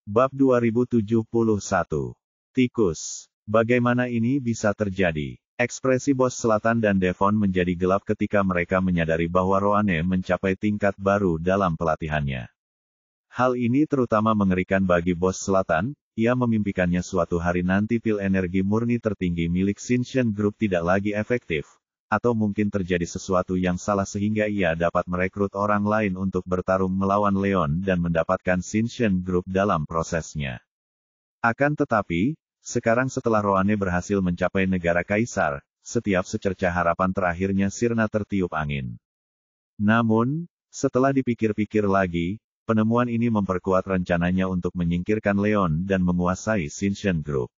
Bab 2071. Tikus. Bagaimana ini bisa terjadi? Ekspresi Bos Selatan dan Devon menjadi gelap ketika mereka menyadari bahwa Roane mencapai tingkat baru dalam pelatihannya. Hal ini terutama mengerikan bagi Bos Selatan. Ia memimpikannya suatu hari nanti pil energi murni tertinggi milik Shinshin Group tidak lagi efektif. Atau mungkin terjadi sesuatu yang salah sehingga ia dapat merekrut orang lain untuk bertarung melawan Leon dan mendapatkan Shinshin Group dalam prosesnya. Akan tetapi, sekarang setelah Roane berhasil mencapai negara kaisar, setiap secercah harapan terakhirnya sirna tertiup angin. Namun, setelah dipikir-pikir lagi, penemuan ini memperkuat rencananya untuk menyingkirkan Leon dan menguasai Shinshin Group.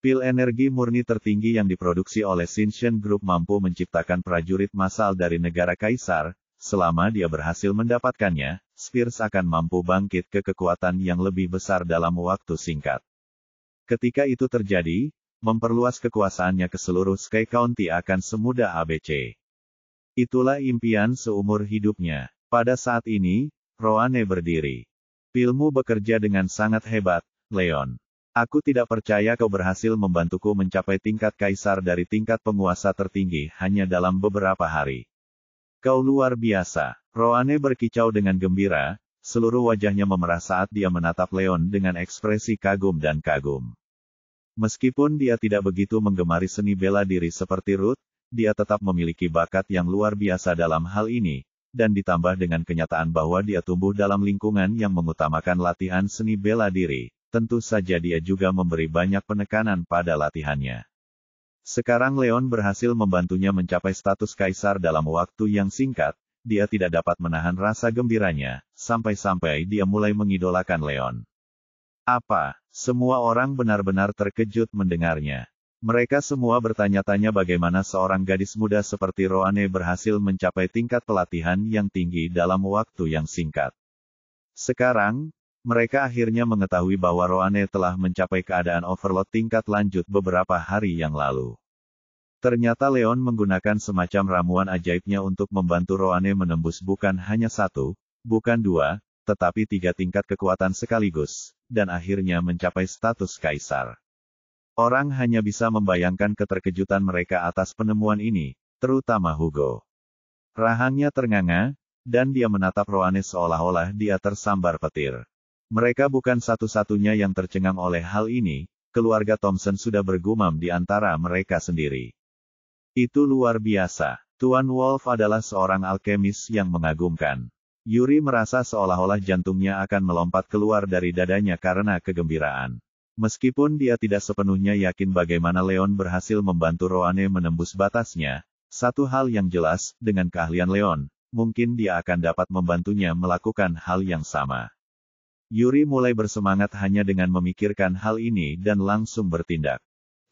Pil energi murni tertinggi yang diproduksi oleh Shinshin Group mampu menciptakan prajurit massal dari negara kaisar. Selama dia berhasil mendapatkannya, Spears akan mampu bangkit ke kekuatan yang lebih besar dalam waktu singkat. Ketika itu terjadi, memperluas kekuasaannya ke seluruh Sky County akan semudah ABC. Itulah impian seumur hidupnya. Pada saat ini, Roane berdiri. Pilmu bekerja dengan sangat hebat, Leon. Aku tidak percaya kau berhasil membantuku mencapai tingkat kaisar dari tingkat penguasa tertinggi hanya dalam beberapa hari. Kau luar biasa. Roane berkicau dengan gembira, seluruh wajahnya memerah saat dia menatap Leon dengan ekspresi kagum dan kagum. Meskipun dia tidak begitu menggemari seni bela diri seperti Ruth, dia tetap memiliki bakat yang luar biasa dalam hal ini, dan ditambah dengan kenyataan bahwa dia tumbuh dalam lingkungan yang mengutamakan latihan seni bela diri. Tentu saja dia juga memberi banyak penekanan pada latihannya. Sekarang Leon berhasil membantunya mencapai status kaisar dalam waktu yang singkat, dia tidak dapat menahan rasa gembiranya, sampai-sampai dia mulai mengidolakan Leon. Apa? Semua orang benar-benar terkejut mendengarnya. Mereka semua bertanya-tanya bagaimana seorang gadis muda seperti Roane berhasil mencapai tingkat pelatihan yang tinggi dalam waktu yang singkat. Sekarang, mereka akhirnya mengetahui bahwa Roane telah mencapai keadaan overload tingkat lanjut beberapa hari yang lalu. Ternyata Leon menggunakan semacam ramuan ajaibnya untuk membantu Roane menembus bukan hanya 1, bukan 2, tetapi 3 tingkat kekuatan sekaligus, dan akhirnya mencapai status kaisar. Orang hanya bisa membayangkan keterkejutan mereka atas penemuan ini, terutama Hugo. Rahangnya ternganga, dan dia menatap Roane seolah-olah dia tersambar petir. Mereka bukan satu-satunya yang tercengang oleh hal ini, keluarga Thompson sudah bergumam di antara mereka sendiri. Itu luar biasa. Tuan Wolf adalah seorang alkemis yang mengagumkan. Yuri merasa seolah-olah jantungnya akan melompat keluar dari dadanya karena kegembiraan. Meskipun dia tidak sepenuhnya yakin bagaimana Leon berhasil membantu Roane menembus batasnya, satu hal yang jelas, dengan keahlian Leon, mungkin dia akan dapat membantunya melakukan hal yang sama. Yuri mulai bersemangat hanya dengan memikirkan hal ini dan langsung bertindak.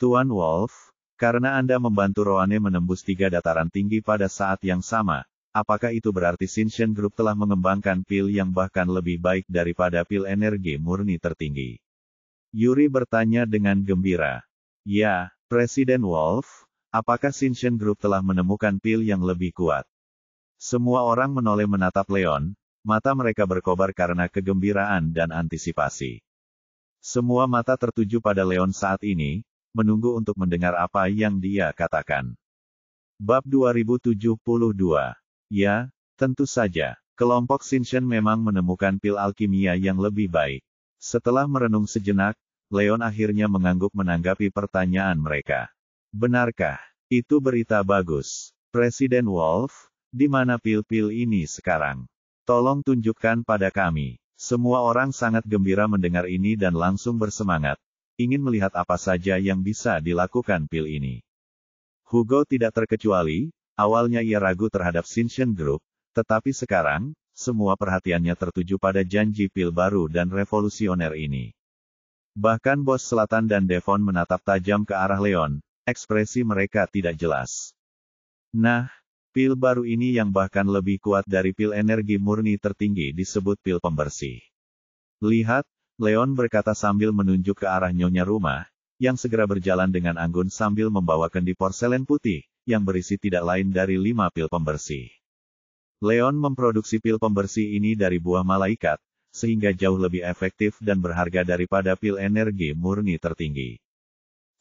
Tuan Wolf, karena Anda membantu Roane menembus 3 dataran tinggi pada saat yang sama, apakah itu berarti Shinshin Group telah mengembangkan pil yang bahkan lebih baik daripada pil energi murni tertinggi? Yuri bertanya dengan gembira. Ya, Presiden Wolf, apakah Shinshin Group telah menemukan pil yang lebih kuat? Semua orang menoleh menatap Leon. Mata mereka berkobar karena kegembiraan dan antisipasi. Semua mata tertuju pada Leon saat ini, menunggu untuk mendengar apa yang dia katakan. Bab 2072. Ya, tentu saja, kelompok Shinshin memang menemukan pil alkimia yang lebih baik. Setelah merenung sejenak, Leon akhirnya mengangguk menanggapi pertanyaan mereka. Benarkah? Itu berita bagus. Presiden Wolf, di mana pil-pil ini sekarang? Tolong tunjukkan pada kami. Semua orang sangat gembira mendengar ini dan langsung bersemangat, ingin melihat apa saja yang bisa dilakukan pil ini. Hugo tidak terkecuali, awalnya ia ragu terhadap Shinshin Group, tetapi sekarang, semua perhatiannya tertuju pada janji pil baru dan revolusioner ini. Bahkan Bos Selatan dan Devon menatap tajam ke arah Leon, ekspresi mereka tidak jelas. Nah, pil baru ini yang bahkan lebih kuat dari pil energi murni tertinggi disebut pil pembersih. Lihat, Leon berkata sambil menunjuk ke arah nyonya rumah, yang segera berjalan dengan anggun sambil membawa kendi porselen putih, yang berisi tidak lain dari 5 pil pembersih. Leon memproduksi pil pembersih ini dari buah malaikat, sehingga jauh lebih efektif dan berharga daripada pil energi murni tertinggi.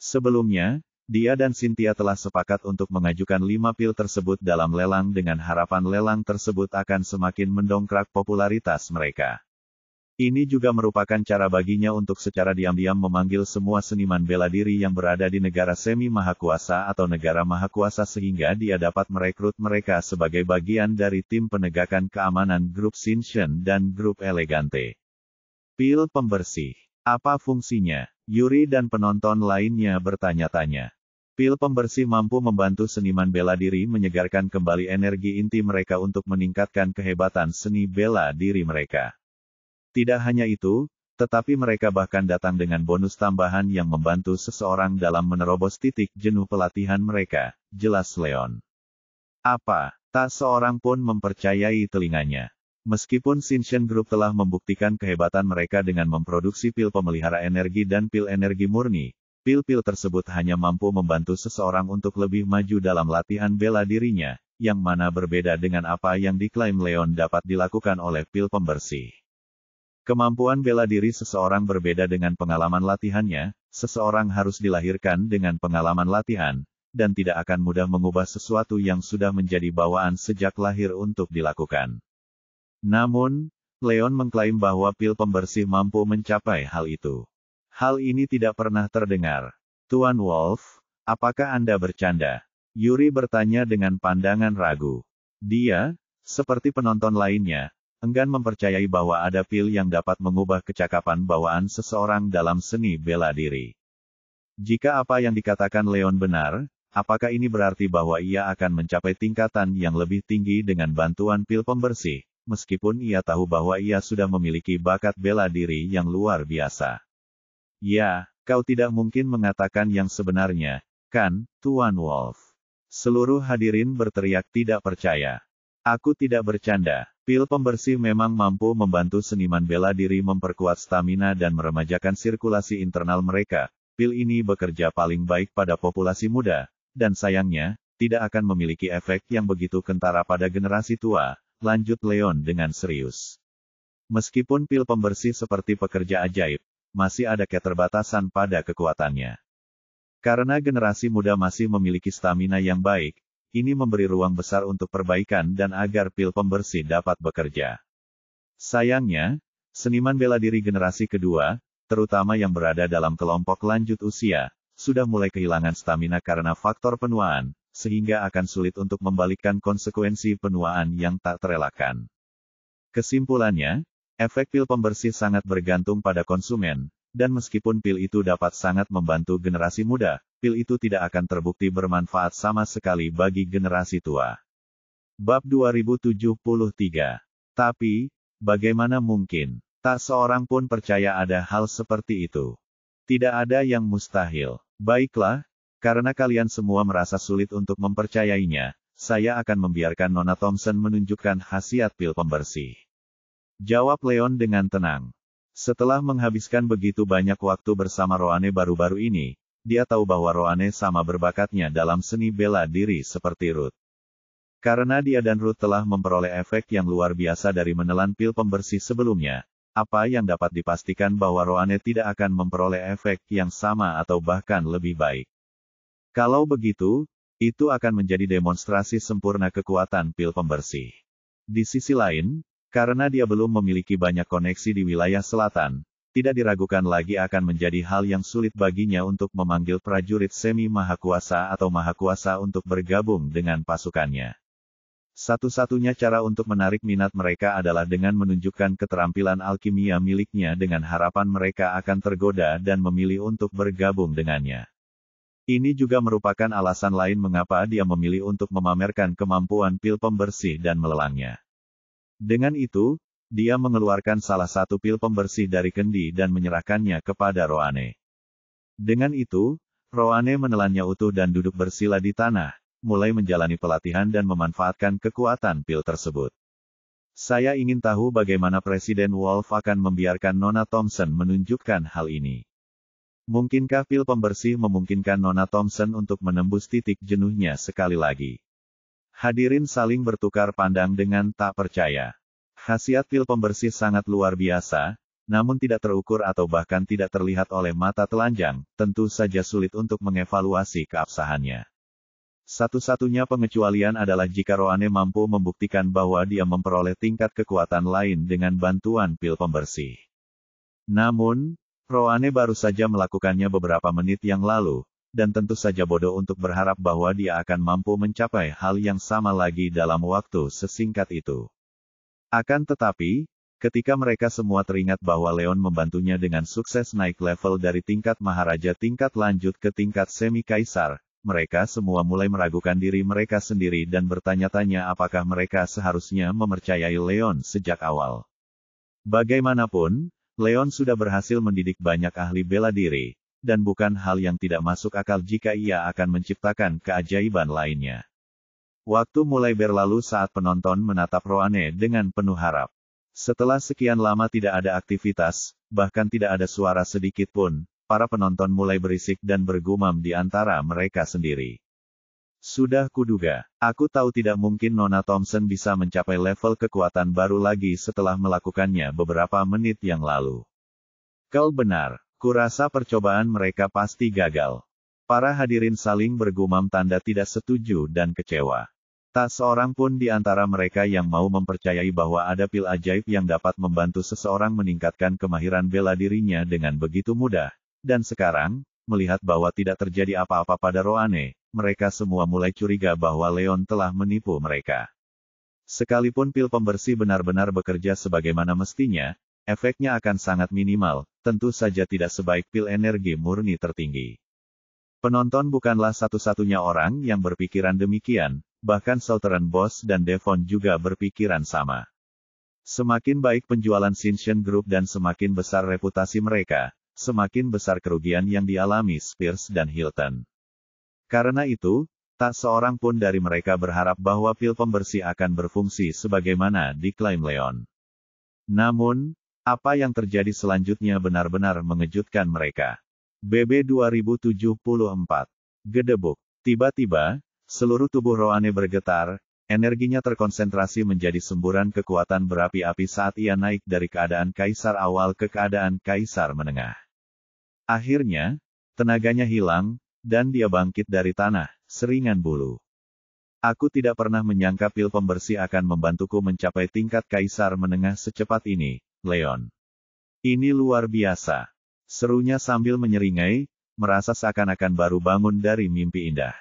Sebelumnya, dia dan Cynthia telah sepakat untuk mengajukan 5 pil tersebut dalam lelang dengan harapan lelang tersebut akan semakin mendongkrak popularitas mereka. Ini juga merupakan cara baginya untuk secara diam-diam memanggil semua seniman bela diri yang berada di negara semi-mahakuasa atau negara mahakuasa sehingga dia dapat merekrut mereka sebagai bagian dari tim penegakan keamanan grup Shinshin dan grup Elegante. Pil pembersih. Apa fungsinya? Yuri dan penonton lainnya bertanya-tanya. Pil pembersih mampu membantu seniman bela diri menyegarkan kembali energi inti mereka untuk meningkatkan kehebatan seni bela diri mereka. Tidak hanya itu, tetapi mereka bahkan datang dengan bonus tambahan yang membantu seseorang dalam menerobos titik jenuh pelatihan mereka, jelas Leon. Apa? Tak seorang pun mempercayai telinganya. Meskipun Shinshin Group telah membuktikan kehebatan mereka dengan memproduksi pil pemelihara energi dan pil energi murni, pil-pil tersebut hanya mampu membantu seseorang untuk lebih maju dalam latihan bela dirinya, yang mana berbeda dengan apa yang diklaim Leon dapat dilakukan oleh pil pembersih. Kemampuan bela diri seseorang berbeda dengan pengalaman latihannya, seseorang harus dilahirkan dengan pengalaman latihan, dan tidak akan mudah mengubah sesuatu yang sudah menjadi bawaan sejak lahir untuk dilakukan. Namun, Leon mengklaim bahwa pil pembersih mampu mencapai hal itu. Hal ini tidak pernah terdengar. Tuan Wolf, apakah Anda bercanda? Yuri bertanya dengan pandangan ragu. Dia, seperti penonton lainnya, enggan mempercayai bahwa ada pil yang dapat mengubah kecakapan bawaan seseorang dalam seni bela diri. Jika apa yang dikatakan Leon benar, apakah ini berarti bahwa ia akan mencapai tingkatan yang lebih tinggi dengan bantuan pil pembersih, meskipun ia tahu bahwa ia sudah memiliki bakat bela diri yang luar biasa? Ya, kau tidak mungkin mengatakan yang sebenarnya, kan, Tuan Wolf? Seluruh hadirin berteriak tidak percaya. Aku tidak bercanda. Pil pembersih memang mampu membantu seniman bela diri memperkuat stamina dan meremajakan sirkulasi internal mereka. Pil ini bekerja paling baik pada populasi muda, dan sayangnya, tidak akan memiliki efek yang begitu kentara pada generasi tua, lanjut Leon dengan serius. Meskipun pil pembersih seperti pekerja ajaib, masih ada keterbatasan pada kekuatannya. Karena generasi muda masih memiliki stamina yang baik, ini memberi ruang besar untuk perbaikan dan agar pil pembersih dapat bekerja. Sayangnya, seniman bela diri generasi kedua, terutama yang berada dalam kelompok lanjut usia, sudah mulai kehilangan stamina karena faktor penuaan, sehingga akan sulit untuk membalikkan konsekuensi penuaan yang tak terelakkan. Kesimpulannya, efek pil pembersih sangat bergantung pada konsumen, dan meskipun pil itu dapat sangat membantu generasi muda, pil itu tidak akan terbukti bermanfaat sama sekali bagi generasi tua. Bab 2073. Tapi, bagaimana mungkin? Tak seorang pun percaya ada hal seperti itu. Tidak ada yang mustahil. Baiklah, karena kalian semua merasa sulit untuk mempercayainya, saya akan membiarkan Nona Thompson menunjukkan khasiat pil pembersih. Jawab Leon dengan tenang. Setelah menghabiskan begitu banyak waktu bersama Roane baru-baru ini, dia tahu bahwa Roane sama berbakatnya dalam seni bela diri seperti Ruth. Karena dia dan Ruth telah memperoleh efek yang luar biasa dari menelan pil pembersih sebelumnya, apa yang dapat dipastikan bahwa Roane tidak akan memperoleh efek yang sama atau bahkan lebih baik. Kalau begitu, itu akan menjadi demonstrasi sempurna kekuatan pil pembersih. Di sisi lain, karena dia belum memiliki banyak koneksi di wilayah selatan, tidak diragukan lagi akan menjadi hal yang sulit baginya untuk memanggil prajurit semi-mahakuasa atau mahakuasa untuk bergabung dengan pasukannya. Satu-satunya cara untuk menarik minat mereka adalah dengan menunjukkan keterampilan alkimia miliknya dengan harapan mereka akan tergoda dan memilih untuk bergabung dengannya. Ini juga merupakan alasan lain mengapa dia memilih untuk memamerkan kemampuan pil pembersih dan melelangnya. Dengan itu, dia mengeluarkan salah satu pil pembersih dari kendi dan menyerahkannya kepada Roane. Dengan itu, Roane menelannya utuh dan duduk bersila di tanah, mulai menjalani pelatihan dan memanfaatkan kekuatan pil tersebut. Saya ingin tahu bagaimana Presiden Wolf akan membiarkan Nona Thompson menunjukkan hal ini. Mungkinkah pil pembersih memungkinkan Nona Thompson untuk menembus titik jenuhnya sekali lagi? Hadirin saling bertukar pandang dengan tak percaya. Khasiat pil pembersih sangat luar biasa, namun tidak terukur atau bahkan tidak terlihat oleh mata telanjang, tentu saja sulit untuk mengevaluasi keabsahannya. Satu-satunya pengecualian adalah jika Roane mampu membuktikan bahwa dia memperoleh tingkat kekuatan lain dengan bantuan pil pembersih. Namun, Roane baru saja melakukannya beberapa menit yang lalu, dan tentu saja bodoh untuk berharap bahwa dia akan mampu mencapai hal yang sama lagi dalam waktu sesingkat itu. Akan tetapi, ketika mereka semua teringat bahwa Leon membantunya dengan sukses naik level dari tingkat Maharaja tingkat lanjut ke tingkat Semi Kaisar, mereka semua mulai meragukan diri mereka sendiri dan bertanya-tanya apakah mereka seharusnya mempercayai Leon sejak awal. Bagaimanapun, Leon sudah berhasil mendidik banyak ahli bela diri, dan bukan hal yang tidak masuk akal jika ia akan menciptakan keajaiban lainnya. Waktu mulai berlalu saat penonton menatap Roane dengan penuh harap. Setelah sekian lama tidak ada aktivitas, bahkan tidak ada suara sedikit pun, para penonton mulai berisik dan bergumam di antara mereka sendiri. Sudah kuduga, aku tahu tidak mungkin Nona Thompson bisa mencapai level kekuatan baru lagi setelah melakukannya beberapa menit yang lalu. Kau benar, kurasa percobaan mereka pasti gagal. Para hadirin saling bergumam tanda tidak setuju dan kecewa. Tak seorang pun di antara mereka yang mau mempercayai bahwa ada pil ajaib yang dapat membantu seseorang meningkatkan kemahiran bela dirinya dengan begitu mudah. Dan sekarang, melihat bahwa tidak terjadi apa-apa pada Roane, mereka semua mulai curiga bahwa Leon telah menipu mereka. Sekalipun pil pembersih benar-benar bekerja sebagaimana mestinya, efeknya akan sangat minimal, tentu saja tidak sebaik pil energi murni tertinggi. Penonton bukanlah satu-satunya orang yang berpikiran demikian, bahkan Southern Boss dan Devon juga berpikiran sama. Semakin baik penjualan Shinshin Group dan semakin besar reputasi mereka, semakin besar kerugian yang dialami Spears dan Hilton. Karena itu, tak seorang pun dari mereka berharap bahwa pil pembersih akan berfungsi sebagaimana diklaim Leon. Namun, apa yang terjadi selanjutnya benar-benar mengejutkan mereka. BB 2074. Gedebuk. Tiba-tiba, seluruh tubuh Roane bergetar, energinya terkonsentrasi menjadi semburan kekuatan berapi-api saat ia naik dari keadaan kaisar awal ke keadaan kaisar menengah. Akhirnya, tenaganya hilang, dan dia bangkit dari tanah, seringan bulu. Aku tidak pernah menyangka pil pembersih akan membantuku mencapai tingkat kaisar menengah secepat ini, Leon. Ini luar biasa. Serunya sambil menyeringai, merasa seakan-akan baru bangun dari mimpi indah.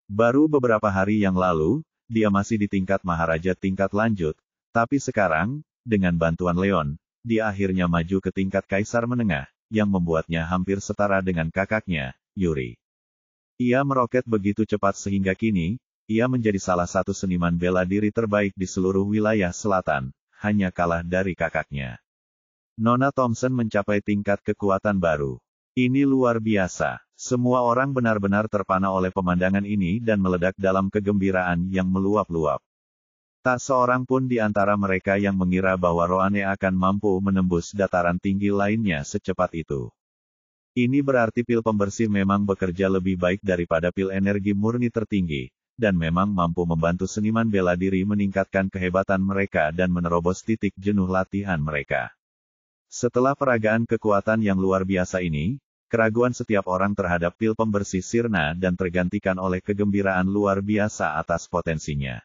Baru beberapa hari yang lalu, dia masih di tingkat Maharaja tingkat lanjut, tapi sekarang, dengan bantuan Leon, dia akhirnya maju ke tingkat kaisar menengah, yang membuatnya hampir setara dengan kakaknya, Yuri. Ia meroket begitu cepat sehingga kini, ia menjadi salah satu seniman bela diri terbaik di seluruh wilayah selatan, hanya kalah dari kakaknya. Nona Thompson mencapai tingkat kekuatan baru. Ini luar biasa. Semua orang benar-benar terpana oleh pemandangan ini dan meledak dalam kegembiraan yang meluap-luap. Tak seorang pun di antara mereka yang mengira bahwa Roane akan mampu menembus dataran tinggi lainnya secepat itu. Ini berarti pil pembersih memang bekerja lebih baik daripada pil energi murni tertinggi, dan memang mampu membantu seniman bela diri meningkatkan kehebatan mereka dan menerobos titik jenuh latihan mereka. Setelah peragaan kekuatan yang luar biasa ini, keraguan setiap orang terhadap pil pembersih sirna dan tergantikan oleh kegembiraan luar biasa atas potensinya.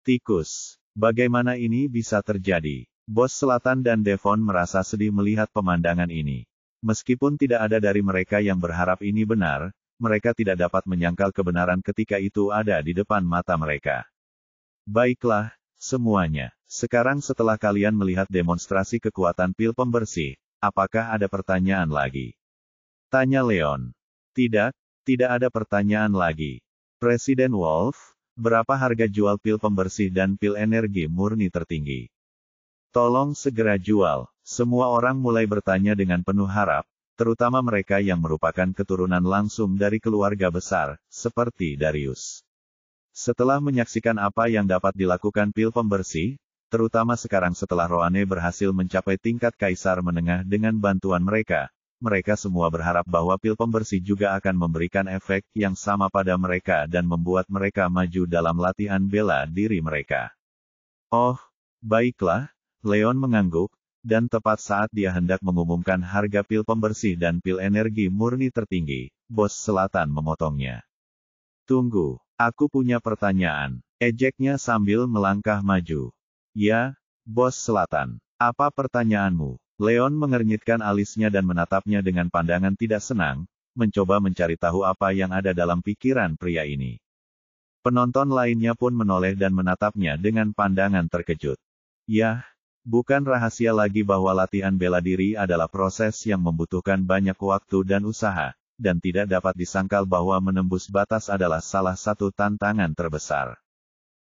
Tikus, bagaimana ini bisa terjadi? Bos Selatan dan Devon merasa sedih melihat pemandangan ini. Meskipun tidak ada dari mereka yang berharap ini benar, mereka tidak dapat menyangkal kebenaran ketika itu ada di depan mata mereka. Baiklah, semuanya. Sekarang setelah kalian melihat demonstrasi kekuatan pil pembersih, apakah ada pertanyaan lagi? Tanya Leon. Tidak, tidak ada pertanyaan lagi. Presiden Wolf, berapa harga jual pil pembersih dan pil energi murni tertinggi? Tolong segera jual. Semua orang mulai bertanya dengan penuh harap, terutama mereka yang merupakan keturunan langsung dari keluarga besar, seperti Darius. Setelah menyaksikan apa yang dapat dilakukan pil pembersih, terutama sekarang setelah Roane berhasil mencapai tingkat kaisar menengah dengan bantuan mereka, mereka semua berharap bahwa pil pembersih juga akan memberikan efek yang sama pada mereka dan membuat mereka maju dalam latihan bela diri mereka. Oh, baiklah, Leon mengangguk, dan tepat saat dia hendak mengumumkan harga pil pembersih dan pil energi murni tertinggi, Bos Selatan memotongnya. Tunggu, aku punya pertanyaan, ejeknya sambil melangkah maju. Ya, Bos Selatan, apa pertanyaanmu? Leon mengernyitkan alisnya dan menatapnya dengan pandangan tidak senang, mencoba mencari tahu apa yang ada dalam pikiran pria ini. Penonton lainnya pun menoleh dan menatapnya dengan pandangan terkejut. Yah, bukan rahasia lagi bahwa latihan bela diri adalah proses yang membutuhkan banyak waktu dan usaha, dan tidak dapat disangkal bahwa menembus batas adalah salah satu tantangan terbesar.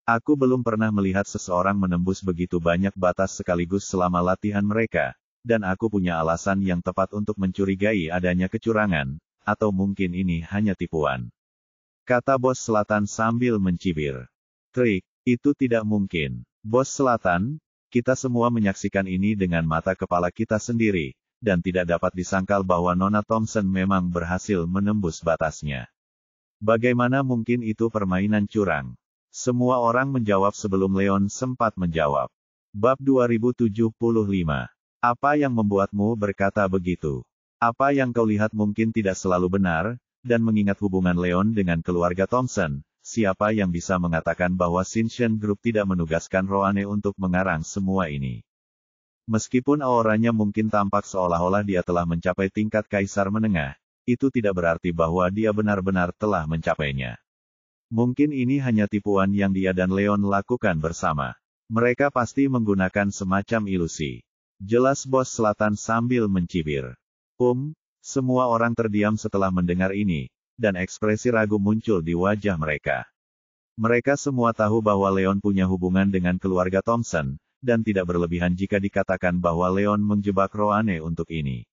Aku belum pernah melihat seseorang menembus begitu banyak batas sekaligus selama latihan mereka, dan aku punya alasan yang tepat untuk mencurigai adanya kecurangan, atau mungkin ini hanya tipuan. Kata Bos Selatan sambil mencibir. Trik, itu tidak mungkin. Bos Selatan, kita semua menyaksikan ini dengan mata kepala kita sendiri, dan tidak dapat disangkal bahwa Nona Thompson memang berhasil menembus batasnya. Bagaimana mungkin itu permainan curang? Semua orang menjawab sebelum Leon sempat menjawab. Bab 2075. Apa yang membuatmu berkata begitu? Apa yang kau lihat mungkin tidak selalu benar, dan mengingat hubungan Leon dengan keluarga Thompson, siapa yang bisa mengatakan bahwa Shinshin Group tidak menugaskan Roane untuk mengarang semua ini? Meskipun auranya mungkin tampak seolah-olah dia telah mencapai tingkat kaisar menengah, itu tidak berarti bahwa dia benar-benar telah mencapainya. Mungkin ini hanya tipuan yang dia dan Leon lakukan bersama. Mereka pasti menggunakan semacam ilusi. Jelas Bos Selatan sambil mencibir. Semua orang terdiam setelah mendengar ini, dan ekspresi ragu muncul di wajah mereka. Mereka semua tahu bahwa Leon punya hubungan dengan keluarga Thompson, dan tidak berlebihan jika dikatakan bahwa Leon menjebak Roane untuk ini.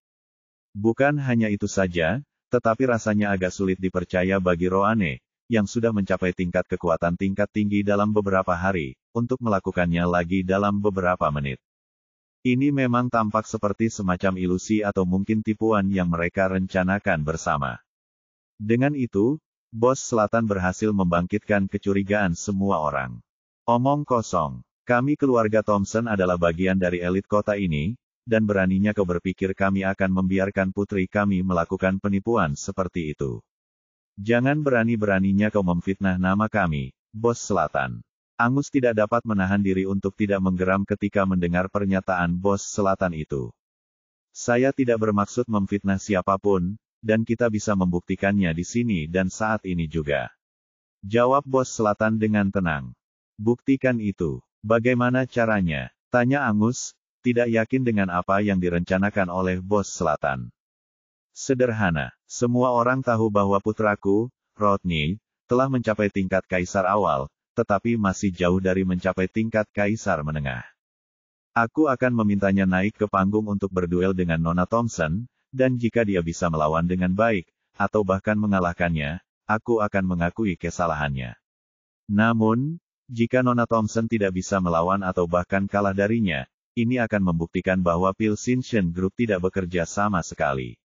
Bukan hanya itu saja, tetapi rasanya agak sulit dipercaya bagi Roane, yang sudah mencapai tingkat kekuatan tingkat tinggi dalam beberapa hari, untuk melakukannya lagi dalam beberapa menit. Ini memang tampak seperti semacam ilusi atau mungkin tipuan yang mereka rencanakan bersama. Dengan itu, Bos Selatan berhasil membangkitkan kecurigaan semua orang. Omong kosong, kami keluarga Thompson adalah bagian dari elit kota ini, dan beraninya kau berpikir kami akan membiarkan putri kami melakukan penipuan seperti itu. Jangan berani-beraninya kau memfitnah nama kami, Bos Selatan. Angus tidak dapat menahan diri untuk tidak menggeram ketika mendengar pernyataan Bos Selatan itu. Saya tidak bermaksud memfitnah siapapun, dan kita bisa membuktikannya di sini dan saat ini juga. Jawab Bos Selatan dengan tenang. Buktikan itu. Bagaimana caranya? Tanya Angus, tidak yakin dengan apa yang direncanakan oleh Bos Selatan. Sederhana, semua orang tahu bahwa putraku, Rodney, telah mencapai tingkat kaisar awal, tetapi masih jauh dari mencapai tingkat kaisar menengah. Aku akan memintanya naik ke panggung untuk berduel dengan Nona Thompson, dan jika dia bisa melawan dengan baik, atau bahkan mengalahkannya, aku akan mengakui kesalahannya. Namun, jika Nona Thompson tidak bisa melawan atau bahkan kalah darinya, ini akan membuktikan bahwa pil Shinshin Group tidak bekerja sama sekali.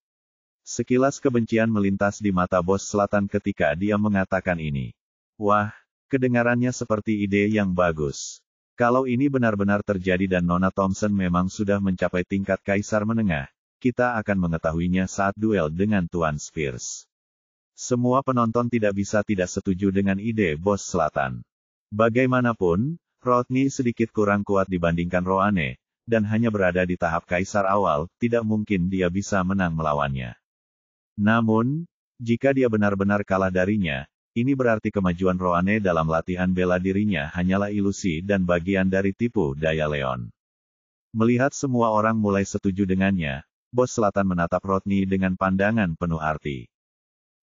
Sekilas kebencian melintas di mata Bos Selatan ketika dia mengatakan ini. Wah, kedengarannya seperti ide yang bagus. Kalau ini benar-benar terjadi dan Nona Thompson memang sudah mencapai tingkat kaisar menengah, kita akan mengetahuinya saat duel dengan Tuan Spears. Semua penonton tidak bisa tidak setuju dengan ide Bos Selatan. Bagaimanapun, Rodney sedikit kurang kuat dibandingkan Roane, dan hanya berada di tahap kaisar awal, tidak mungkin dia bisa menang melawannya. Namun, jika dia benar-benar kalah darinya, ini berarti kemajuan Roane dalam latihan bela dirinya hanyalah ilusi dan bagian dari tipu daya Leon. Melihat semua orang mulai setuju dengannya, Bos Selatan menatap Rodney dengan pandangan penuh arti.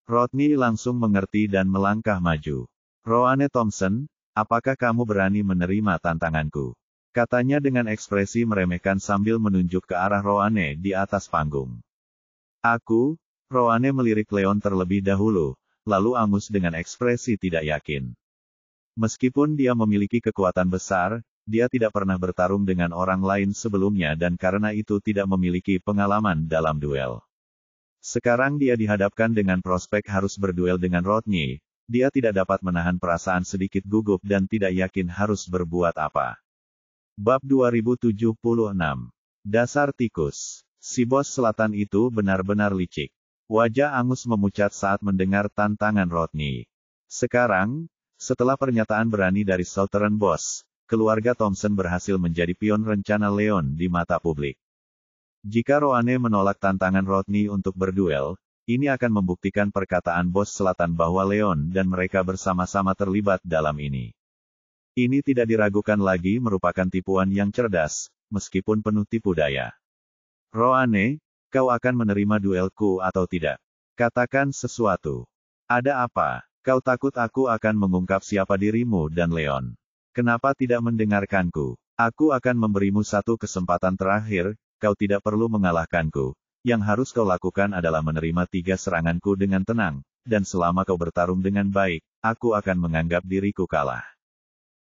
Rodney langsung mengerti dan melangkah maju. Roane Thompson, apakah kamu berani menerima tantanganku? Katanya dengan ekspresi meremehkan sambil menunjuk ke arah Roane di atas panggung. Roane melirik Leon terlebih dahulu, lalu Angus dengan ekspresi tidak yakin. Meskipun dia memiliki kekuatan besar, dia tidak pernah bertarung dengan orang lain sebelumnya dan karena itu tidak memiliki pengalaman dalam duel. Sekarang dia dihadapkan dengan prospek harus berduel dengan Rodney, dia tidak dapat menahan perasaan sedikit gugup dan tidak yakin harus berbuat apa. Bab 2076. Dasar tikus. Si bos selatan itu benar-benar licik. Wajah Angus memucat saat mendengar tantangan Rodney. Sekarang, setelah pernyataan berani dari Southern Boss, keluarga Thompson berhasil menjadi pion rencana Leon di mata publik. Jika Roane menolak tantangan Rodney untuk berduel, ini akan membuktikan perkataan bos selatan bahwa Leon dan mereka bersama-sama terlibat dalam ini. Ini tidak diragukan lagi merupakan tipuan yang cerdas, meskipun penuh tipu daya. Roane, kau akan menerima duelku atau tidak? Katakan sesuatu. Ada apa? Kau takut aku akan mengungkap siapa dirimu dan Leon? Kenapa tidak mendengarkanku? Aku akan memberimu satu kesempatan terakhir, kau tidak perlu mengalahkanku. Yang harus kau lakukan adalah menerima 3 seranganku dengan tenang, dan selama kau bertarung dengan baik, aku akan menganggap diriku kalah.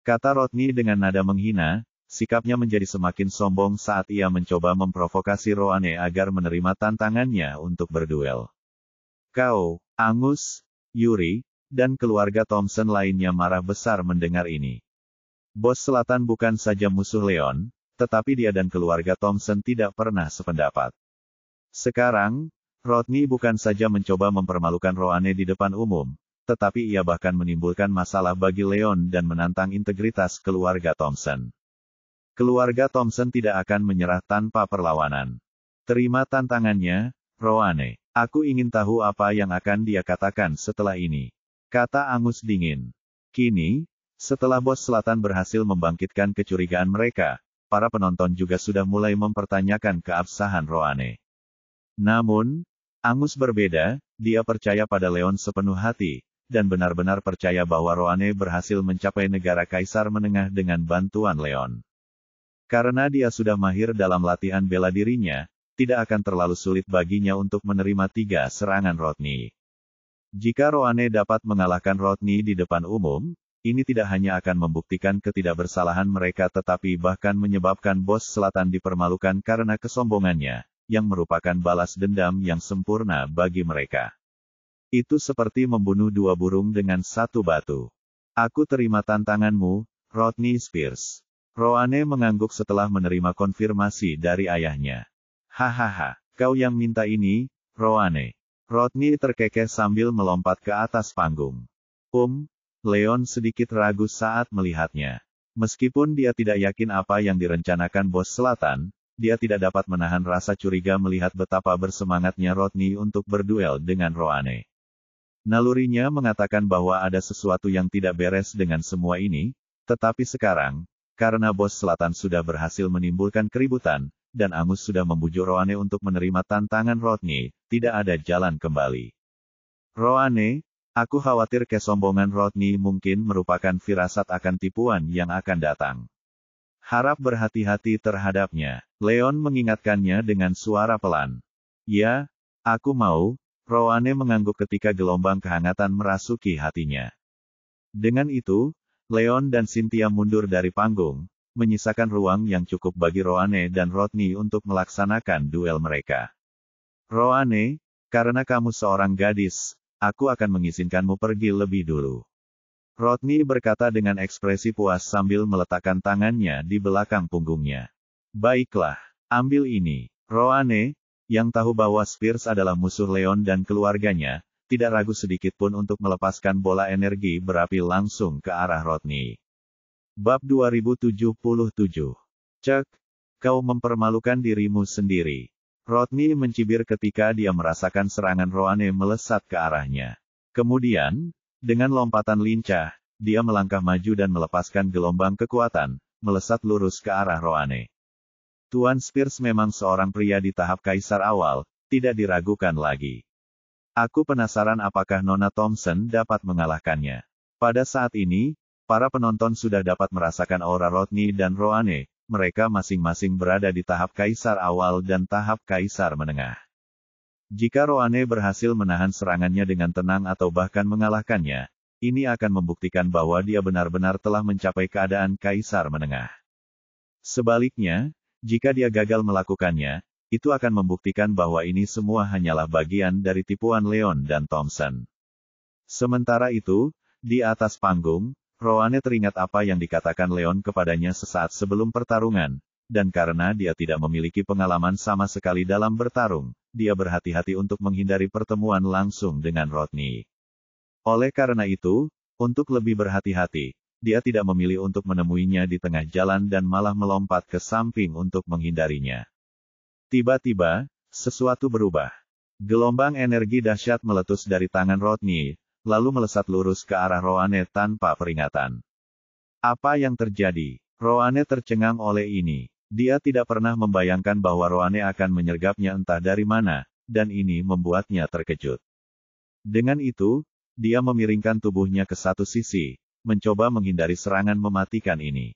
Kata Rodney dengan nada menghina, sikapnya menjadi semakin sombong saat ia mencoba memprovokasi Roane agar menerima tantangannya untuk berduel. Kau, Angus, Yuri, dan keluarga Thompson lainnya marah besar mendengar ini. Bos selatan bukan saja musuh Leon, tetapi dia dan keluarga Thompson tidak pernah sependapat. Sekarang, Rodney bukan saja mencoba mempermalukan Roane di depan umum, tetapi ia bahkan menimbulkan masalah bagi Leon dan menantang integritas keluarga Thompson. Keluarga Thompson tidak akan menyerah tanpa perlawanan. Terima tantangannya, Roane. Aku ingin tahu apa yang akan dia katakan setelah ini. Kata Angus dingin. Kini, setelah bos selatan berhasil membangkitkan kecurigaan mereka, para penonton juga sudah mulai mempertanyakan keabsahan Roane. Namun, Angus berbeda, dia percaya pada Leon sepenuh hati, dan benar-benar percaya bahwa Roane berhasil mencapai negara Kaisar Menengah dengan bantuan Leon. Karena dia sudah mahir dalam latihan bela dirinya, tidak akan terlalu sulit baginya untuk menerima 3 serangan Rodney. Jika Roane dapat mengalahkan Rodney di depan umum, ini tidak hanya akan membuktikan ketidakbersalahan mereka tetapi bahkan menyebabkan bos selatan dipermalukan karena kesombongannya, yang merupakan balas dendam yang sempurna bagi mereka. Itu seperti membunuh 2 burung dengan 1 batu. Aku terima tantanganmu, Rodney Spears. Roane mengangguk setelah menerima konfirmasi dari ayahnya. Hahaha, kau yang minta ini, Roane. Rodney terkekeh sambil melompat ke atas panggung. Leon sedikit ragu saat melihatnya. Meskipun dia tidak yakin apa yang direncanakan bos selatan, dia tidak dapat menahan rasa curiga melihat betapa bersemangatnya Rodney untuk berduel dengan Roane. Nalurinya mengatakan bahwa ada sesuatu yang tidak beres dengan semua ini, tetapi sekarang, karena bos selatan sudah berhasil menimbulkan keributan, dan Angus sudah membujuk Roane untuk menerima tantangan Rodney, tidak ada jalan kembali. Roane, aku khawatir kesombongan Rodney mungkin merupakan firasat akan tipuan yang akan datang. Harap berhati-hati terhadapnya. Leon mengingatkannya dengan suara pelan. Ya, aku mau, Roane mengangguk ketika gelombang kehangatan merasuki hatinya. Dengan itu, Leon dan Cynthia mundur dari panggung, menyisakan ruang yang cukup bagi Roane dan Rodney untuk melaksanakan duel mereka. Roane, karena kamu seorang gadis, aku akan mengizinkanmu pergi lebih dulu. Rodney berkata dengan ekspresi puas sambil meletakkan tangannya di belakang punggungnya. Baiklah, ambil ini. Roane, yang tahu bahwa Spears adalah musuh Leon dan keluarganya, tidak ragu sedikit pun untuk melepaskan bola energi berapi langsung ke arah Rodney. Bab 2077. Cek, kau mempermalukan dirimu sendiri. Rodney mencibir ketika dia merasakan serangan Roane melesat ke arahnya. Kemudian, dengan lompatan lincah, dia melangkah maju dan melepaskan gelombang kekuatan, melesat lurus ke arah Roane. Tuan Spears memang seorang pria di tahap kaisar awal, tidak diragukan lagi. Aku penasaran apakah Nona Thompson dapat mengalahkannya. Pada saat ini, para penonton sudah dapat merasakan aura Rodney dan Roane, mereka masing-masing berada di tahap kaisar awal dan tahap kaisar menengah. Jika Roane berhasil menahan serangannya dengan tenang atau bahkan mengalahkannya, ini akan membuktikan bahwa dia benar-benar telah mencapai keadaan kaisar menengah. Sebaliknya, jika dia gagal melakukannya, itu akan membuktikan bahwa ini semua hanyalah bagian dari tipuan Leon dan Thompson. Sementara itu, di atas panggung, Roane teringat apa yang dikatakan Leon kepadanya sesaat sebelum pertarungan, dan karena dia tidak memiliki pengalaman sama sekali dalam bertarung, dia berhati-hati untuk menghindari pertemuan langsung dengan Rodney. Oleh karena itu, untuk lebih berhati-hati, dia tidak memilih untuk menemuinya di tengah jalan dan malah melompat ke samping untuk menghindarinya. Tiba-tiba, sesuatu berubah. Gelombang energi dahsyat meletus dari tangan Rodney, lalu melesat lurus ke arah Roane tanpa peringatan. Apa yang terjadi? Roane tercengang oleh ini. Dia tidak pernah membayangkan bahwa Roane akan menyergapnya entah dari mana, dan ini membuatnya terkejut. Dengan itu, dia memiringkan tubuhnya ke satu sisi, mencoba menghindari serangan mematikan ini.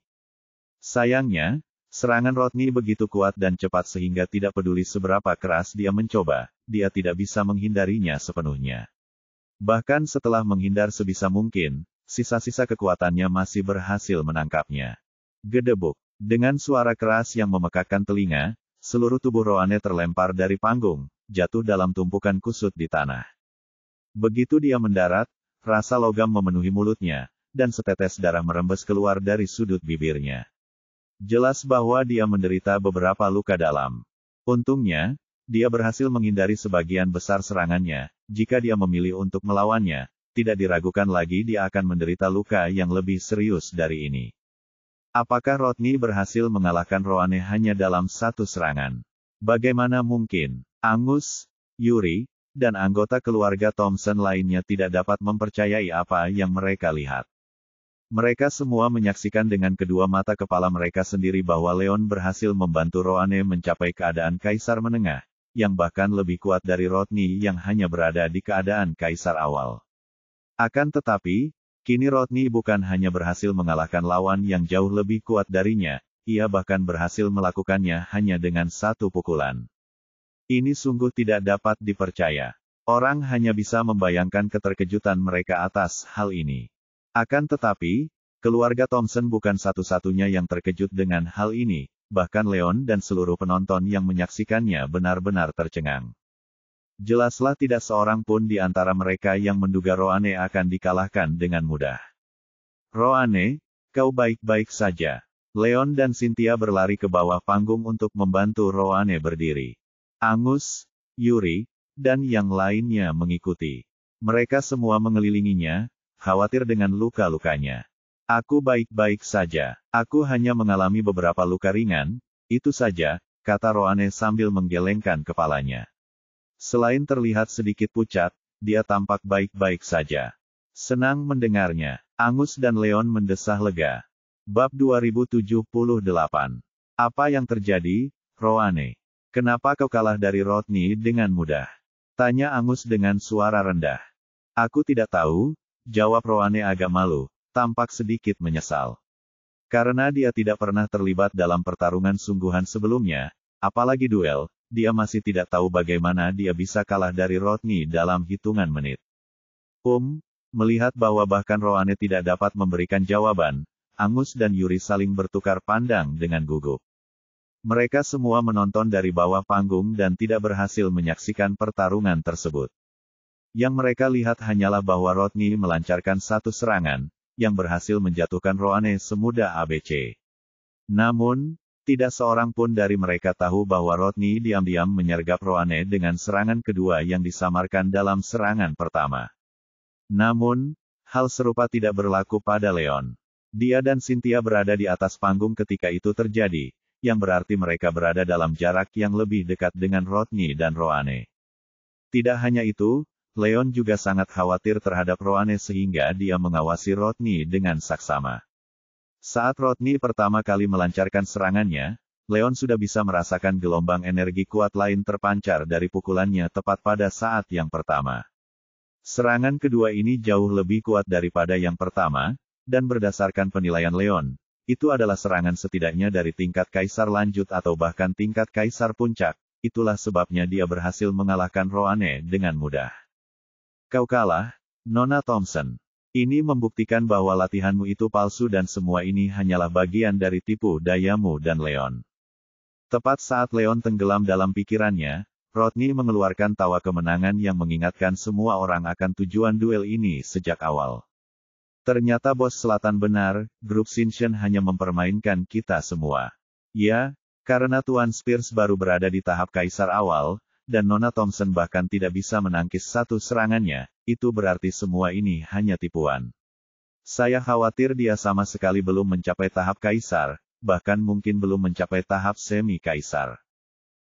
Sayangnya, serangan Rodney begitu kuat dan cepat sehingga tidak peduli seberapa keras dia mencoba, dia tidak bisa menghindarinya sepenuhnya. Bahkan setelah menghindar sebisa mungkin, sisa-sisa kekuatannya masih berhasil menangkapnya. Gedebuk. Dengan suara keras yang memekakkan telinga, seluruh tubuh Roane terlempar dari panggung, jatuh dalam tumpukan kusut di tanah. Begitu dia mendarat, rasa logam memenuhi mulutnya, dan setetes darah merembes keluar dari sudut bibirnya. Jelas bahwa dia menderita beberapa luka dalam. Untungnya, dia berhasil menghindari sebagian besar serangannya. Jika dia memilih untuk melawannya, tidak diragukan lagi dia akan menderita luka yang lebih serius dari ini. Apakah Rodney berhasil mengalahkan Roane hanya dalam satu serangan? Bagaimana mungkin? Angus, Yuri, dan anggota keluarga Thompson lainnya tidak dapat mempercayai apa yang mereka lihat. Mereka semua menyaksikan dengan kedua mata kepala mereka sendiri bahwa Leon berhasil membantu Roane mencapai keadaan kaisar menengah, yang bahkan lebih kuat dari Rodney yang hanya berada di keadaan kaisar awal. Akan tetapi, kini Rodney bukan hanya berhasil mengalahkan lawan yang jauh lebih kuat darinya, ia bahkan berhasil melakukannya hanya dengan satu pukulan. Ini sungguh tidak dapat dipercaya. Orang hanya bisa membayangkan keterkejutan mereka atas hal ini. Akan tetapi, keluarga Thompson bukan satu-satunya yang terkejut dengan hal ini, bahkan Leon dan seluruh penonton yang menyaksikannya benar-benar tercengang. Jelaslah tidak seorang pun di antara mereka yang menduga Roane akan dikalahkan dengan mudah. Roane, kau baik-baik saja. Leon dan Cynthia berlari ke bawah panggung untuk membantu Roane berdiri. Angus, Yuri, dan yang lainnya mengikuti. Mereka semua mengelilinginya, khawatir dengan luka-lukanya. Aku baik-baik saja. Aku hanya mengalami beberapa luka ringan, itu saja, kata Roane sambil menggelengkan kepalanya. Selain terlihat sedikit pucat, dia tampak baik-baik saja. Senang mendengarnya. Angus dan Leon mendesah lega. Bab 2078. Apa yang terjadi, Roane? Kenapa kau kalah dari Rodney dengan mudah? Tanya Angus dengan suara rendah. Aku tidak tahu, jawab Roane agak malu, tampak sedikit menyesal. Karena dia tidak pernah terlibat dalam pertarungan sungguhan sebelumnya, apalagi duel, dia masih tidak tahu bagaimana dia bisa kalah dari Rodney dalam hitungan menit. Melihat bahwa bahkan Roane tidak dapat memberikan jawaban, Angus dan Yuri saling bertukar pandang dengan gugup. Mereka semua menonton dari bawah panggung dan tidak berhasil menyaksikan pertarungan tersebut. Yang mereka lihat hanyalah bahwa Rodney melancarkan satu serangan, yang berhasil menjatuhkan Roane semudah ABC. Namun, tidak seorang pun dari mereka tahu bahwa Rodney diam-diam menyergap Roane dengan serangan kedua yang disamarkan dalam serangan pertama. Namun, hal serupa tidak berlaku pada Leon. Dia dan Cynthia berada di atas panggung ketika itu terjadi, yang berarti mereka berada dalam jarak yang lebih dekat dengan Rodney dan Roane. Tidak hanya itu, Leon juga sangat khawatir terhadap Roane sehingga dia mengawasi Rodney dengan saksama. Saat Rodney pertama kali melancarkan serangannya, Leon sudah bisa merasakan gelombang energi kuat lain terpancar dari pukulannya tepat pada saat yang pertama. Serangan kedua ini jauh lebih kuat daripada yang pertama, dan berdasarkan penilaian Leon, itu adalah serangan setidaknya dari tingkat kaisar lanjut atau bahkan tingkat kaisar puncak, itulah sebabnya dia berhasil mengalahkan Roane dengan mudah. Kau kalah, Nona Thompson. Ini membuktikan bahwa latihanmu itu palsu dan semua ini hanyalah bagian dari tipu dayamu dan Leon. Tepat saat Leon tenggelam dalam pikirannya, Rodney mengeluarkan tawa kemenangan yang mengingatkan semua orang akan tujuan duel ini sejak awal. Ternyata bos Selatan benar, grup Shinshin hanya mempermainkan kita semua. Ya, karena Tuan Spears baru berada di tahap kaisar awal, dan Nona Thompson bahkan tidak bisa menangkis satu serangannya, itu berarti semua ini hanya tipuan. Saya khawatir dia sama sekali belum mencapai tahap kaisar, bahkan mungkin belum mencapai tahap semi-kaisar.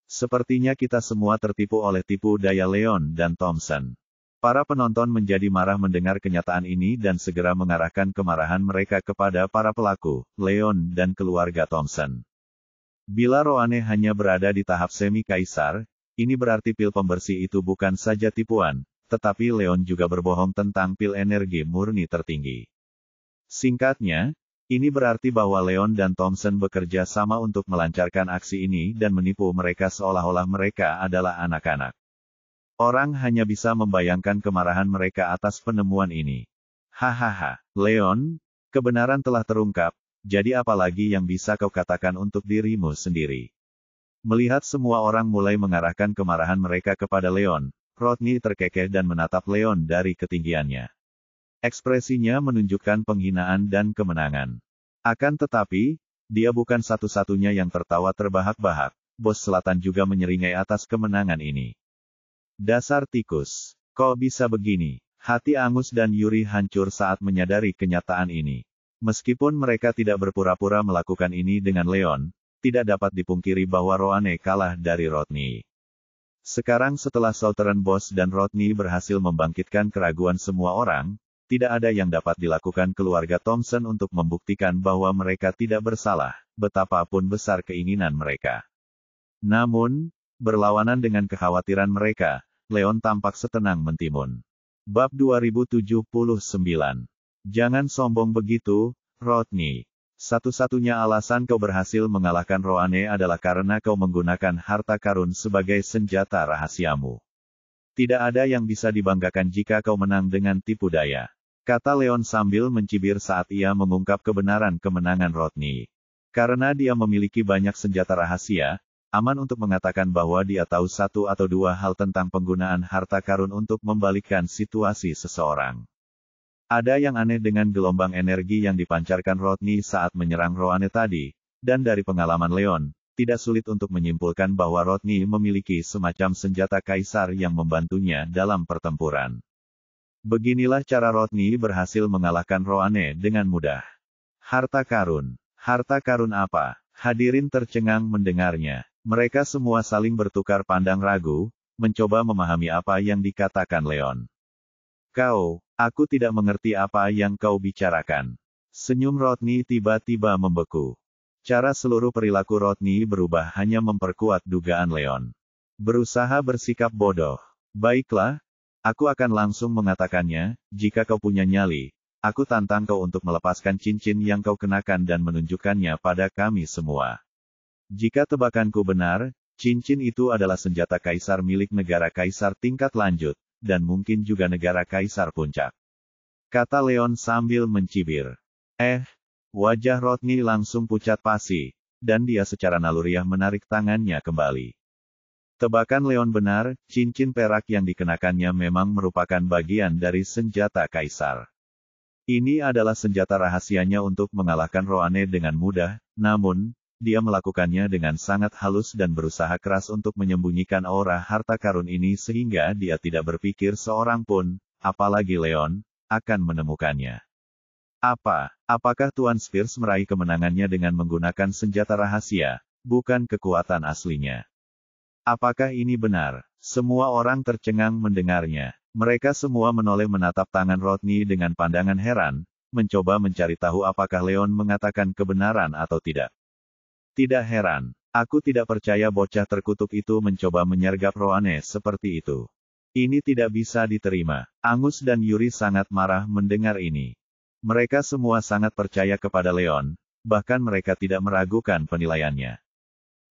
Sepertinya kita semua tertipu oleh tipu daya Leon dan Thompson. Para penonton menjadi marah mendengar kenyataan ini dan segera mengarahkan kemarahan mereka kepada para pelaku, Leon dan keluarga Thompson. Bila Roane hanya berada di tahap semi-kaisar, ini berarti pil pembersih itu bukan saja tipuan, tetapi Leon juga berbohong tentang pil energi murni tertinggi. Singkatnya, ini berarti bahwa Leon dan Thompson bekerja sama untuk melancarkan aksi ini dan menipu mereka seolah-olah mereka adalah anak-anak. Orang hanya bisa membayangkan kemarahan mereka atas penemuan ini. Hahaha, Leon, kebenaran telah terungkap, jadi apa lagi yang bisa kau katakan untuk dirimu sendiri? Melihat semua orang mulai mengarahkan kemarahan mereka kepada Leon, Rodney terkekeh dan menatap Leon dari ketinggiannya. Ekspresinya menunjukkan penghinaan dan kemenangan. Akan tetapi, dia bukan satu-satunya yang tertawa terbahak-bahak, bos Selatan juga menyeringai atas kemenangan ini. Dasar tikus. Kok bisa begini? Hati Angus dan Yuri hancur saat menyadari kenyataan ini. Meskipun mereka tidak berpura-pura melakukan ini dengan Leon, tidak dapat dipungkiri bahwa Roane kalah dari Rodney. Sekarang setelah Southern Boss dan Rodney berhasil membangkitkan keraguan semua orang, tidak ada yang dapat dilakukan keluarga Thompson untuk membuktikan bahwa mereka tidak bersalah, betapapun besar keinginan mereka. Namun, berlawanan dengan kekhawatiran mereka, Leon tampak setenang mentimun. Bab 2079. Jangan sombong begitu, Rodney. Satu-satunya alasan kau berhasil mengalahkan Roane adalah karena kau menggunakan harta karun sebagai senjata rahasiamu. Tidak ada yang bisa dibanggakan jika kau menang dengan tipu daya, kata Leon sambil mencibir saat ia mengungkap kebenaran kemenangan Rodney. Karena dia memiliki banyak senjata rahasia, aman untuk mengatakan bahwa dia tahu satu atau dua hal tentang penggunaan harta karun untuk membalikkan situasi seseorang. Ada yang aneh dengan gelombang energi yang dipancarkan Rodney saat menyerang Roane tadi, dan dari pengalaman Leon, tidak sulit untuk menyimpulkan bahwa Rodney memiliki semacam senjata kaisar yang membantunya dalam pertempuran. Beginilah cara Rodney berhasil mengalahkan Roane dengan mudah. Harta karun. Harta karun apa? Hadirin tercengang mendengarnya. Mereka semua saling bertukar pandang ragu, mencoba memahami apa yang dikatakan Leon. Aku tidak mengerti apa yang kau bicarakan. Senyum Rodney tiba-tiba membeku. Cara seluruh perilaku Rodney berubah hanya memperkuat dugaan Leon. Berusaha bersikap bodoh. Baiklah, aku akan langsung mengatakannya, jika kau punya nyali, aku tantang kau untuk melepaskan cincin yang kau kenakan dan menunjukkannya pada kami semua. Jika tebakanku benar, cincin itu adalah senjata kaisar milik negara kaisar tingkat lanjut, dan mungkin juga negara kaisar puncak. Kata Leon sambil mencibir. Wajah Rodney langsung pucat pasi, dan dia secara naluriah menarik tangannya kembali. Tebakan Leon benar, cincin perak yang dikenakannya memang merupakan bagian dari senjata kaisar. Ini adalah senjata rahasianya untuk mengalahkan Roane dengan mudah, namun, dia melakukannya dengan sangat halus dan berusaha keras untuk menyembunyikan aura harta karun ini sehingga dia tidak berpikir seorang pun, apalagi Leon, akan menemukannya. Apakah Tuan Spears meraih kemenangannya dengan menggunakan senjata rahasia, bukan kekuatan aslinya? Apakah ini benar? Semua orang tercengang mendengarnya. Mereka semua menoleh menatap tangan Rodney dengan pandangan heran, mencoba mencari tahu apakah Leon mengatakan kebenaran atau tidak. Tidak heran, aku tidak percaya bocah terkutuk itu mencoba menyergap Roane seperti itu. Ini tidak bisa diterima. Angus dan Yuri sangat marah mendengar ini. Mereka semua sangat percaya kepada Leon, bahkan mereka tidak meragukan penilaiannya.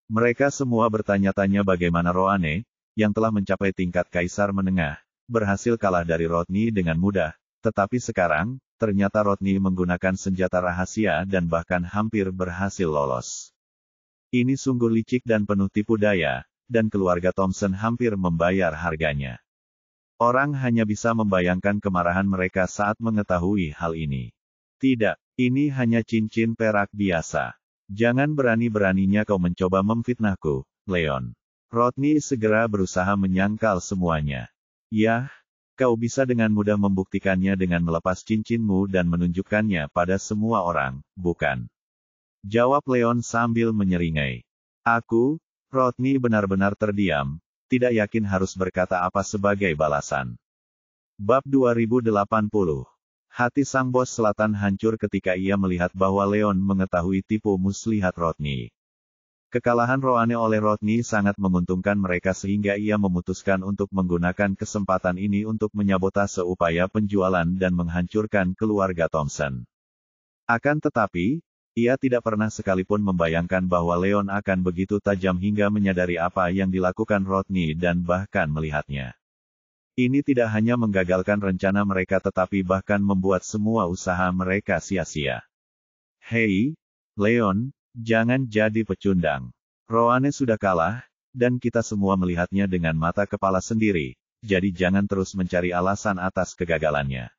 Mereka semua bertanya-tanya bagaimana Roane, yang telah mencapai tingkat kaisar menengah, berhasil kalah dari Rodney dengan mudah, tetapi sekarang, ternyata Rodney menggunakan senjata rahasia dan bahkan hampir berhasil lolos. Ini sungguh licik dan penuh tipu daya, dan keluarga Thompson hampir membayar harganya. Orang hanya bisa membayangkan kemarahan mereka saat mengetahui hal ini. Tidak, ini hanya cincin perak biasa. Jangan berani-beraninya kau mencoba memfitnahku, Leon. Rodney segera berusaha menyangkal semuanya. Yah, kau bisa dengan mudah membuktikannya dengan melepas cincinmu dan menunjukkannya pada semua orang, bukan? Jawab Leon sambil menyeringai. Rodney benar-benar terdiam, tidak yakin harus berkata apa sebagai balasan. Bab 2080. Hati sang bos selatan hancur ketika ia melihat bahwa Leon mengetahui tipu muslihat Rodney. Kekalahan Roane oleh Rodney sangat menguntungkan mereka sehingga ia memutuskan untuk menggunakan kesempatan ini untuk menyabotase upaya penjualan dan menghancurkan keluarga Thompson. Akan tetapi, ia tidak pernah sekalipun membayangkan bahwa Leon akan begitu tajam hingga menyadari apa yang dilakukan Rodney dan bahkan melihatnya. Ini tidak hanya menggagalkan rencana mereka tetapi bahkan membuat semua usaha mereka sia-sia. Hei, Leon, jangan jadi pecundang. Roane sudah kalah, dan kita semua melihatnya dengan mata kepala sendiri, jadi jangan terus mencari alasan atas kegagalannya.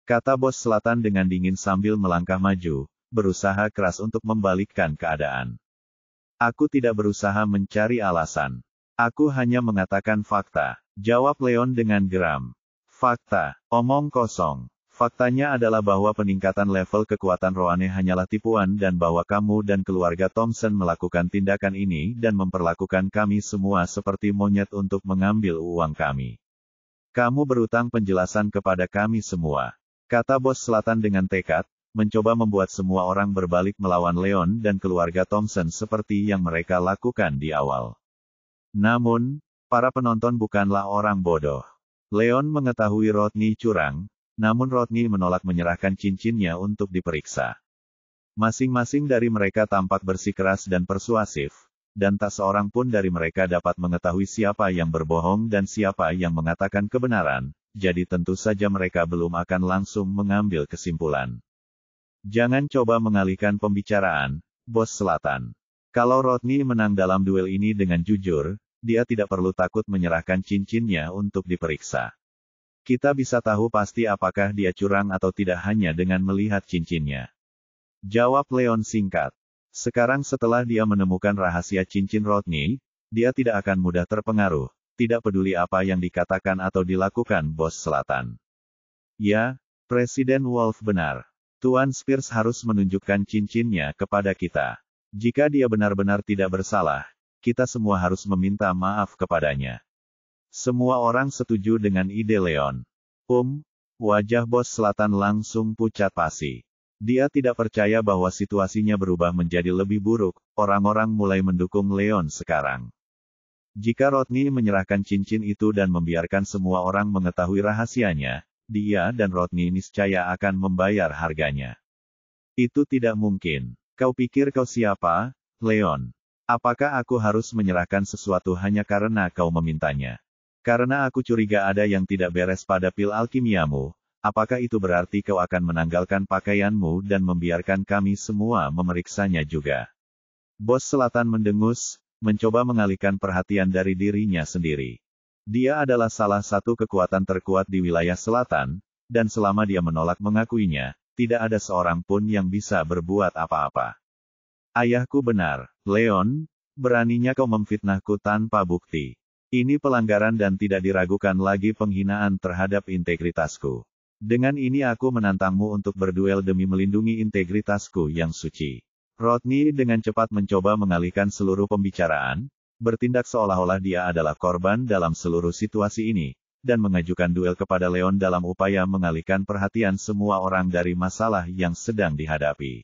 Kata bos selatan dengan dingin sambil melangkah maju, berusaha keras untuk membalikkan keadaan. Aku tidak berusaha mencari alasan. Aku hanya mengatakan fakta, jawab Leon dengan geram. Fakta, omong kosong. Faktanya adalah bahwa peningkatan level kekuatan Roane hanyalah tipuan dan bahwa kamu dan keluarga Thompson melakukan tindakan ini dan memperlakukan kami semua seperti monyet untuk mengambil uang kami. Kamu berutang penjelasan kepada kami semua. Kata bos selatan dengan tekad, mencoba membuat semua orang berbalik melawan Leon dan keluarga Thompson seperti yang mereka lakukan di awal. Namun, para penonton bukanlah orang bodoh. Leon mengetahui Rodney curang, namun Rodney menolak menyerahkan cincinnya untuk diperiksa. Masing-masing dari mereka tampak bersikeras dan persuasif, dan tak seorang pun dari mereka dapat mengetahui siapa yang berbohong dan siapa yang mengatakan kebenaran, jadi tentu saja mereka belum akan langsung mengambil kesimpulan. Jangan coba mengalihkan pembicaraan, bos selatan. Kalau Rodney menang dalam duel ini dengan jujur, dia tidak perlu takut menyerahkan cincinnya untuk diperiksa. Kita bisa tahu pasti apakah dia curang atau tidak hanya dengan melihat cincinnya. Jawab Leon singkat. Sekarang setelah dia menemukan rahasia cincin Rodney, dia tidak akan mudah terpengaruh, tidak peduli apa yang dikatakan atau dilakukan bos selatan. Ya, Presiden Wolf benar. Tuan Spears harus menunjukkan cincinnya kepada kita. Jika dia benar-benar tidak bersalah, kita semua harus meminta maaf kepadanya. Semua orang setuju dengan ide Leon. Wajah bos selatan langsung pucat pasi. Dia tidak percaya bahwa situasinya berubah menjadi lebih buruk, orang-orang mulai mendukung Leon sekarang. Jika Rodney menyerahkan cincin itu dan membiarkan semua orang mengetahui rahasianya, dia dan Rodney niscaya akan membayar harganya. Itu tidak mungkin. Kau pikir kau siapa, Leon? Apakah aku harus menyerahkan sesuatu hanya karena kau memintanya? Karena aku curiga ada yang tidak beres pada pil alkimiamu, apakah itu berarti kau akan menanggalkan pakaianmu dan membiarkan kami semua memeriksanya juga? Bos selatan mendengus, mencoba mengalihkan perhatian dari dirinya sendiri. Dia adalah salah satu kekuatan terkuat di wilayah selatan, dan selama dia menolak mengakuinya, tidak ada seorang pun yang bisa berbuat apa-apa. Ayahku benar, Leon, beraninya kau memfitnahku tanpa bukti. Ini pelanggaran dan tidak diragukan lagi penghinaan terhadap integritasku. Dengan ini aku menantangmu untuk berduel demi melindungi integritasku yang suci. Rodney dengan cepat mencoba mengalihkan seluruh pembicaraan, bertindak seolah-olah dia adalah korban dalam seluruh situasi ini, dan mengajukan duel kepada Leon dalam upaya mengalihkan perhatian semua orang dari masalah yang sedang dihadapi.